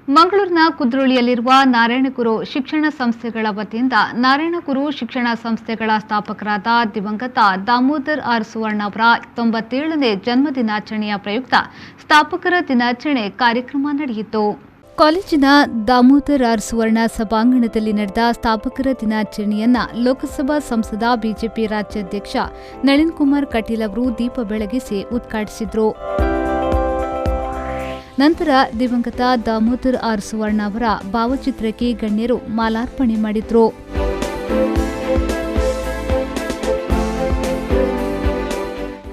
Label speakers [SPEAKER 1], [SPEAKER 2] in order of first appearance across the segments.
[SPEAKER 1] ಮಂಗಳೂರಿನ ಕುದ್ರೋಳಿಯಲ್ಲಿರುವ ನಾರಾಯಣಗುರು ಶಿಕ್ಷಣ ಸಂಸ್ಥೆಗಳ ವತಿಯಿಂದ ನಾರಾಯಣಗುರು ಶಿಕ್ಷಣ ಸಂಸ್ಥೆಗಳ ಸ್ಥಾಪಕರಾದ ದಿವಂಗತ ದಾಮೋದರ್ ಆರ್ ಸುವರ್ಣ ಅವರ 97ನೇ ಜನ್ಮದಿನಾಚರಣೆಯ ಪ್ರಯುಕ್ತ ಸ್ಥಾಪಕರ ದಿನಾಚರಣೆ ಕಾರ್ಯಕ್ರಮ ನಡೆಯಿತು. ಕಾಲೇಜಿನ ದಾಮೋದರ್ ಆರ್ ಸುವರ್ಣ ಸಭಾಂಗಣದಲ್ಲಿ ನಡೆದ ಸ್ಥಾಪಕರ ದಿನಾಚರಣೆಯನ್ನ ಲೋಕಸಭಾ ಸಂಸದ ಬಿಜೆಪಿ ರಾಜ್ಯಾಧ್ಯಕ್ಷ ನಳಿನ್ ಕುಮಾರ್ ಕಟೀಲ್ ಅವರು ದೀಪ ಬೆಳಗಿಸಿ ಉದ್ಘಾಟಿಸಿದರು. ನಂತರ ದಿವಂಗತ ದಾಮೋದರ್ ಆರ್ ಸುವರ್ಣ ಅವರ ಭಾವಚಿತ್ರಕ್ಕೆ ಗಣ್ಯರು ಮಾಲಾರ್ಪಣೆ ಮಾಡಿದರು.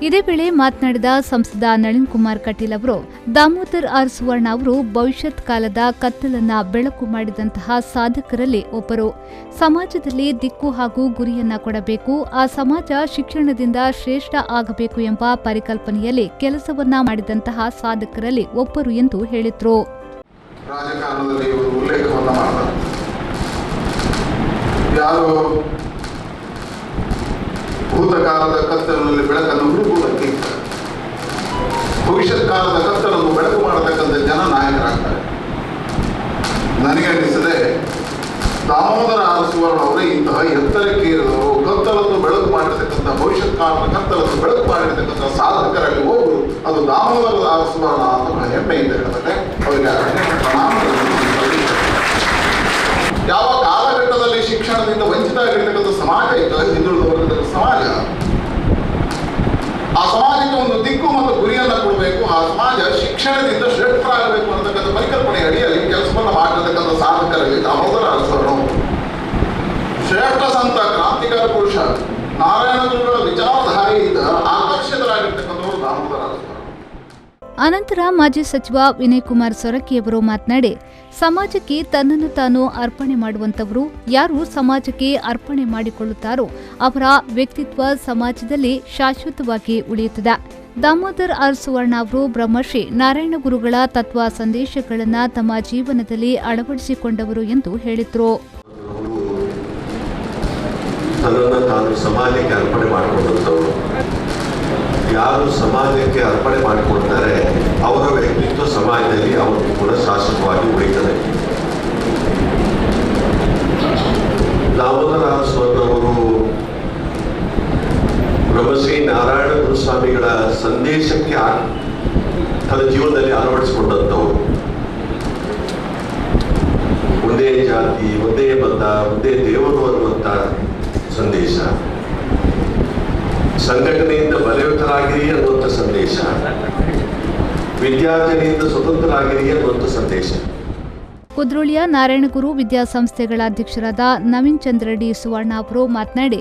[SPEAKER 1] ಇದೇ ವೇಳೆ ಮಾತನಾಡಿದ ಸಂಸದ ನಳಿನ್ ಕುಮಾರ್ ಕಟೀಲ್ ಅವರು, ದಾಮೋದರ್ ಆರ್ ಸುವರ್ಣ ಅವರು ಭವಿಷ್ಯತ್ ಕಾಲದ ಕತ್ತಲನ್ನ ಬೆಳಕು ಮಾಡಿದಂತಹ ಸಾಧಕರಲ್ಲಿ ಒಬ್ಬರು. ಸಮಾಜದಲ್ಲಿ ದಿಕ್ಕು ಹಾಗೂ ಗುರಿಯನ್ನ ಕೊಡಬೇಕು, ಆ ಸಮಾಜ ಶಿಕ್ಷಣದಿಂದ ಶ್ರೇಷ್ಠ ಆಗಬೇಕು ಎಂಬ ಪರಿಕಲ್ಪನೆಯಲ್ಲಿ ಕೆಲಸವನ್ನ ಮಾಡಿದಂತಹ ಸಾಧಕರಲ್ಲಿ ಒಬ್ಬರು ಎಂದು ಹೇಳಿದರು.
[SPEAKER 2] ರಾಜಕಾರಣದಲ್ಲಿ ಉಲ್ಲೇಖವನ್ನ ಮಾಡ್ತಾರೆ. ಯಾರು ಭೂತಕಾಲದ ಕತ್ತಲಿನಲ್ಲಿ ಬೆಳಕನ್ನು ಹುಡುಕುವುದಕ್ಕೆ ಭವಿಷ್ಯತ್ ಕಾಲದ ಕತ್ತಲನ್ನು ಬೆಳಕು ಮಾಡತಕ್ಕಂಥ ಜನ ನಾಯಕರಾಗ್ತಾರೆ. ನನಗೆ ಅನಿಸಿದೆ, ದಾಮೋದರ ಆರ್ ಸುವರ್ಣ ಅವರೇ ಇಂತಹ ಎತ್ತರಕ್ಕೆ ಇರಿದವರು, ಕತ್ತಲನ್ನು ಬೆಳಕು ಮಾಡಿರ್ತಕ್ಕಂಥ ಭವಿಷ್ಯತ್ ಕಾಲದ ಕತ್ತಲನ್ನು ಬೆಳಕು ಮಾಡಿರ್ತಕ್ಕಂಥ ಸಾಧಕರಲ್ಲಿ ಒಬ್ಬರು ಅದು ದಾಮೋದರ ಆರ್ ಸುವರ್ಣ ಅಂತ ಹೆಮ್ಮೆಯಿಂದ ಹೇಳ್ತಾರೆ. ಅವರಿಗೆ ಯಾವ ಕಾಲಘಟ್ಟದಲ್ಲಿ ಶಿಕ್ಷಣದಿಂದ ವಂಚಿತ ಆಗಿರ್ತಕ್ಕಂಥ ಸಮಾಜ ಇತ್ತು, ಹಿಂದುಳಿದ ವರ್ಗದ ಸಮಾಜ, ಆ ಸಮಾಜಕ್ಕೆ ಒಂದು ದಿಕ್ಕು ಮತ್ತು ಗುರಿಯನ್ನು ಕೊಡಬೇಕು, ಆ ಸಮಾಜ ಶಿಕ್ಷಣದಿಂದ ಶ್ರೇಷ್ಠರಾಗಬೇಕು ಅನ್ನತಕ್ಕಂಥ ಪರಿಕಲ್ಪನೆ ಅಡಿಯಲ್ಲಿ ಕೆಲಸವನ್ನು ಮಾಡಿರ್ತಕ್ಕಂಥ ಸಾಧಕರಲ್ಲಿ ದಾಮೋದರ ಆರ್ ಸುವರ್ಣ ಶ್ರೇಷ್ಠ ಸಂತ ಕ್ರಾಂತಿಕಾರ ಪುರುಷ ನಾರಾಯಣ ಗುರುಗಳ ವಿಚಾರಧಾರೆಯಿಂದ ಆಕರ್ಷಿತರಾಗಿರ್ತಕ್ಕಂಥವರು ದಾಮೋದರ ಆರ್ ಸುವರ್ಣ.
[SPEAKER 1] ಅನಂತರ ಮಾಜಿ ಸಚಿವ ವಿನಯ್ ಕುಮಾರ್ ಸೊರಕೆಯವರು ಮಾತನಾಡಿ, ಸಮಾಜಕ್ಕೆ ತನ್ನನ್ನು ತಾನು ಅರ್ಪಣೆ ಮಾಡುವಂತವರು, ಯಾರು ಸಮಾಜಕ್ಕೆ ಅರ್ಪಣೆ ಮಾಡಿಕೊಳ್ಳುತ್ತಾರೋ ಅವರ ವ್ಯಕ್ತಿತ್ವ ಸಮಾಜದಲ್ಲಿ ಶಾಶ್ವತವಾಗಿ ಉಳಿಯುತ್ತದೆ. ದಾಮೋದರ್ ಆರ್ ಸುವರ್ಣ ಅವರು ಬ್ರಹ್ಮಶ್ರೀ ನಾರಾಯಣ ಗುರುಗಳ ತತ್ವ ಸಂದೇಶಗಳನ್ನು ತಮ್ಮ ಜೀವನದಲ್ಲಿ ಅಳವಡಿಸಿಕೊಂಡವರು ಎಂದು ಹೇಳಿದರು.
[SPEAKER 3] ತನ್ನನ್ನು ತಾನು ಸಮಾಜಕ್ಕೆ ಅರ್ಪಣೆ ಮಾಡಿಕೊಂಡಂಥವರು, ಯಾರು ಸಮಾಜಕ್ಕೆ ಅರ್ಪಣೆ ಮಾಡಿಕೊಳ್ತಾರೆ ಅವರ ವ್ಯಕ್ತಿತ್ವ ಸಮಾಜದಲ್ಲಿ ಅವರು ಕೂಡ ಶಾಶ್ವತವಾಗಿ ಉಳಿತದೆ. ದಾಮೋದರ ಆರ್ ಸುವರ್ಣ ಅವರು ಬ್ರಹ್ಮಶ್ರೀ ನಾರಾಯಣ ಗುರುಸ್ವಾಮಿಗಳ ಸಂದೇಶಕ್ಕೆ ತನ್ನ ಜೀವನದಲ್ಲಿ ಅಳವಡಿಸಿಕೊಂಡಂಥವರು. ಒಂದೇ ಜಾತಿ, ಒಂದೇ ಬಂಧ, ಒಂದೇ ದೇವರು ಅನ್ನುವಂಥ ಸಂದೇಶ, ಸಂಘಟನೆಯಿಂದ ಬಲಯುತರಾಗಿರಿ ಅನ್ನುವಂಥ ಸಂದೇಶ, ವಿದ್ಯಾರ್ಜನೆಯಿಂದ ಸ್ವತಂತ್ರರಾಗಿರಿ ಅನ್ನುವಂಥ ಸಂದೇಶ.
[SPEAKER 1] ಕುದ್ರೋಳಿಯ ನಾರಾಯಣಗುರು ವಿದ್ಯಾಸಂಸ್ಥೆಗಳ ಅಧ್ಯಕ್ಷರಾದ ನವೀನ್ ಚಂದ್ರ ಡಿ ಸುವರ್ಣ ಅವರು ಮಾತನಾಡಿ,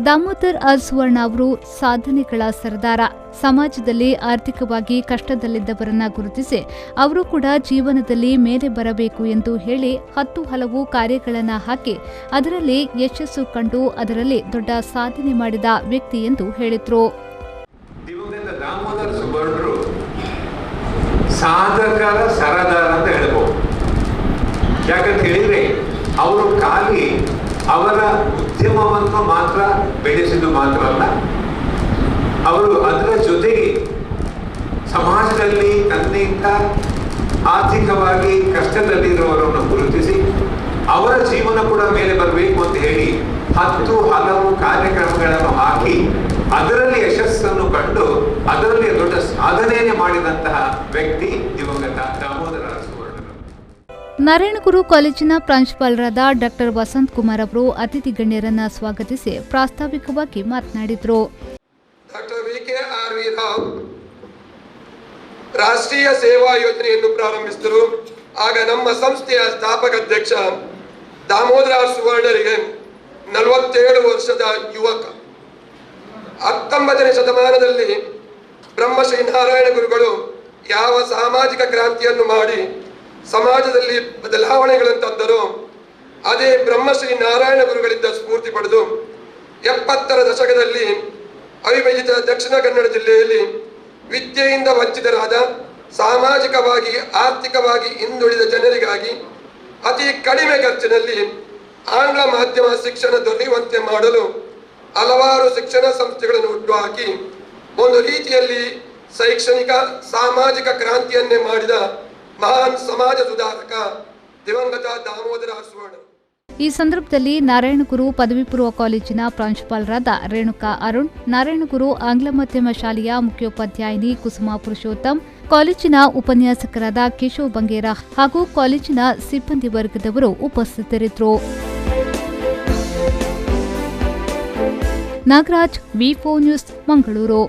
[SPEAKER 1] ದಾಮೋದರ್ ಆರ್ ಸುವರ್ಣ ಅವರು ಸಾಧನೆಗಳ ಸರದಾರ. ಸಮಾಜದಲ್ಲಿ ಆರ್ಥಿಕವಾಗಿ ಕಷ್ಟದಲ್ಲಿದ್ದವರನ್ನ ಗುರುತಿಸಿ ಅವರು ಕೂಡ ಜೀವನದಲ್ಲಿ ಮೇಲೆ ಬರಬೇಕು ಎಂದು ಹೇಳಿ 10 ಹಲವು ಕಾರ್ಯಗಳನ್ನು ಹಾಕಿ ಅದರಲ್ಲಿ ಯಶಸ್ಸು ಕಂಡು ಅದರಲ್ಲಿ ದೊಡ್ಡ ಸಾಧನೆ ಮಾಡಿದ ವ್ಯಕ್ತಿ ಎಂದು ಹೇಳಿದರು.
[SPEAKER 4] ದಾಮೋದರ ಸುವರ್ಣರು ಸಾಧಕರ ಸರದಾರ ಅಂತ ಹೇಳ್ಬೋದು. ಯಾಕಂತ ಹೇಳಿದ್ರೆ ಅವರು ಖಾಲಿ ಅವರ ಉದ್ಯಮವನ್ನು ಮಾತ್ರ ಬೆಳೆಸಿದ್ದು ಮಾತ್ರ ಅಲ್ಲ, ಅವರು ಅದರ ಜೊತೆಗೆ ಸಮಾಜದಲ್ಲಿ ತನ್ನಿಂದ ಆರ್ಥಿಕವಾಗಿ ಕಷ್ಟದಲ್ಲಿರುವವರನ್ನು ಗುರುತಿಸಿ ಅವರ ಜೀವನ ಕೂಡ ಮೇಲೆ ಬರಬೇಕು ಅಂತ ಹೇಳಿ 10 ಹಲವು ಕಾರ್ಯಕ್ರಮಗಳನ್ನು ಹಾಕಿ ಅದರಲ್ಲಿ ಯಶಸ್ಸನ್ನು ಕಂಡು ಅದರಲ್ಲಿ ದೊಡ್ಡ ಸಾಧನೆಯನ್ನು ಮಾಡಿದಂತಹ ವ್ಯಕ್ತಿ ದಿವಂಗತ ದಾಮೋದರ ಆರ್ ಸುವರ್ಣ.
[SPEAKER 1] ನಾರಾಯಣಗುರು ಕಾಲೇಜಿನ ಪ್ರಾಂಶುಪಾಲರಾದ ಡಾಕ್ಟರ್ ವಸಂತ್ ಕುಮಾರ್ ಅವರು ಅತಿಥಿ ಗಣ್ಯರನ್ನ ಸ್ವಾಗತಿಸಿ ಪ್ರಾಸ್ತಾವಿಕವಾಗಿ ಮಾತನಾಡಿದರು.
[SPEAKER 5] ಡಾಕ್ಟರ್ ವಿ.ಕೆ.ಆರ್.ವಿ. ರಾವ್ ರಾಷ್ಟ್ರೀಯ ಸೇವಾ ಯೋಜನೆಯನ್ನು ಪ್ರಾರಂಭಿಸಿದರು. ಆಗ ನಮ್ಮ ಸಂಸ್ಥೆಯ ಸ್ಥಾಪಕ ಅಧ್ಯಕ್ಷ ದಾಮೋದರ ಆರ್ ಸುವರ್ಣರಿಗೆ 47 ವರ್ಷದ ಯುವಕ. 19ನೇ ಶತಮಾನದಲ್ಲಿ ಬ್ರಹ್ಮಶ್ರೀ ನಾರಾಯಣ ಗುರುಗಳು ಯಾವ ಸಾಮಾಜಿಕ ಕ್ರಾಂತಿಯನ್ನು ಮಾಡಿ ಸಮಾಜದಲ್ಲಿ ಬದಲಾವಣೆಗಳನ್ನು ತಂದರು, ಅದೇ ಬ್ರಹ್ಮಶ್ರೀ ನಾರಾಯಣ ಗುರುಗಳಿಂದ ಸ್ಫೂರ್ತಿ ಪಡೆದು 70ರ ದಶಕದಲ್ಲಿ ಅವಿಭಜಿತ ದಕ್ಷಿಣ ಕನ್ನಡ ಜಿಲ್ಲೆಯಲ್ಲಿ ವಿದ್ಯೆಯಿಂದ ವಂಚಿತರಾದ, ಸಾಮಾಜಿಕವಾಗಿ ಆರ್ಥಿಕವಾಗಿ ಹಿಂದುಳಿದ ಜನರಿಗಾಗಿ ಅತಿ ಕಡಿಮೆ ಖರ್ಚಿನಲ್ಲಿ ಆಂಗ್ಲ ಮಾಧ್ಯಮ ಶಿಕ್ಷಣ ದೊರೆಯುವಂತೆ ಮಾಡಲು ಹಲವಾರು ಶಿಕ್ಷಣ ಸಂಸ್ಥೆಗಳನ್ನು ಹುಟ್ಟುಹಾಕಿ ಒಂದು ರೀತಿಯಲ್ಲಿ ಶೈಕ್ಷಣಿಕ ಸಾಮಾಜಿಕ ಕ್ರಾಂತಿಯನ್ನೇ ಮಾಡಿದ ಮಹಾನ್ ಸಮಾಜ ಸುಧಾರಕ ದಿವಂಗತ ದಾಮೋದರ ಸುವರ್ಣ.
[SPEAKER 1] ಈ ಸಂದರ್ಭದಲ್ಲಿ ನಾರಾಯಣಗುರು ಪದವಿ ಪೂರ್ವ ಕಾಲೇಜಿನ ಪ್ರಾಂಶುಪಾಲರಾದ ರೇಣುಕಾ ಅರುಣ್, ನಾರಾಯಣಗುರು ಆಂಗ್ಲ ಮಾಧ್ಯಮ ಶಾಲೆಯ ಮುಖ್ಯೋಪಾಧ್ಯಾಯಿನಿ ಕುಸುಮಾ ಪುರುಷೋತ್ತಮ್, ಕಾಲೇಜಿನ ಉಪನ್ಯಾಸಕರಾದ ಕೇಶವ್ ಬಂಗೇರ ಹಾಗೂ ಕಾಲೇಜಿನ ಸಿಬ್ಬಂದಿ ವರ್ಗದವರು ಉಪಸ್ಥಿತರಿದ್ದರು. ನಾಗರಾಜ್, ವಿ4 ನ್ಯೂಸ್, ಮಂಗಳೂರು.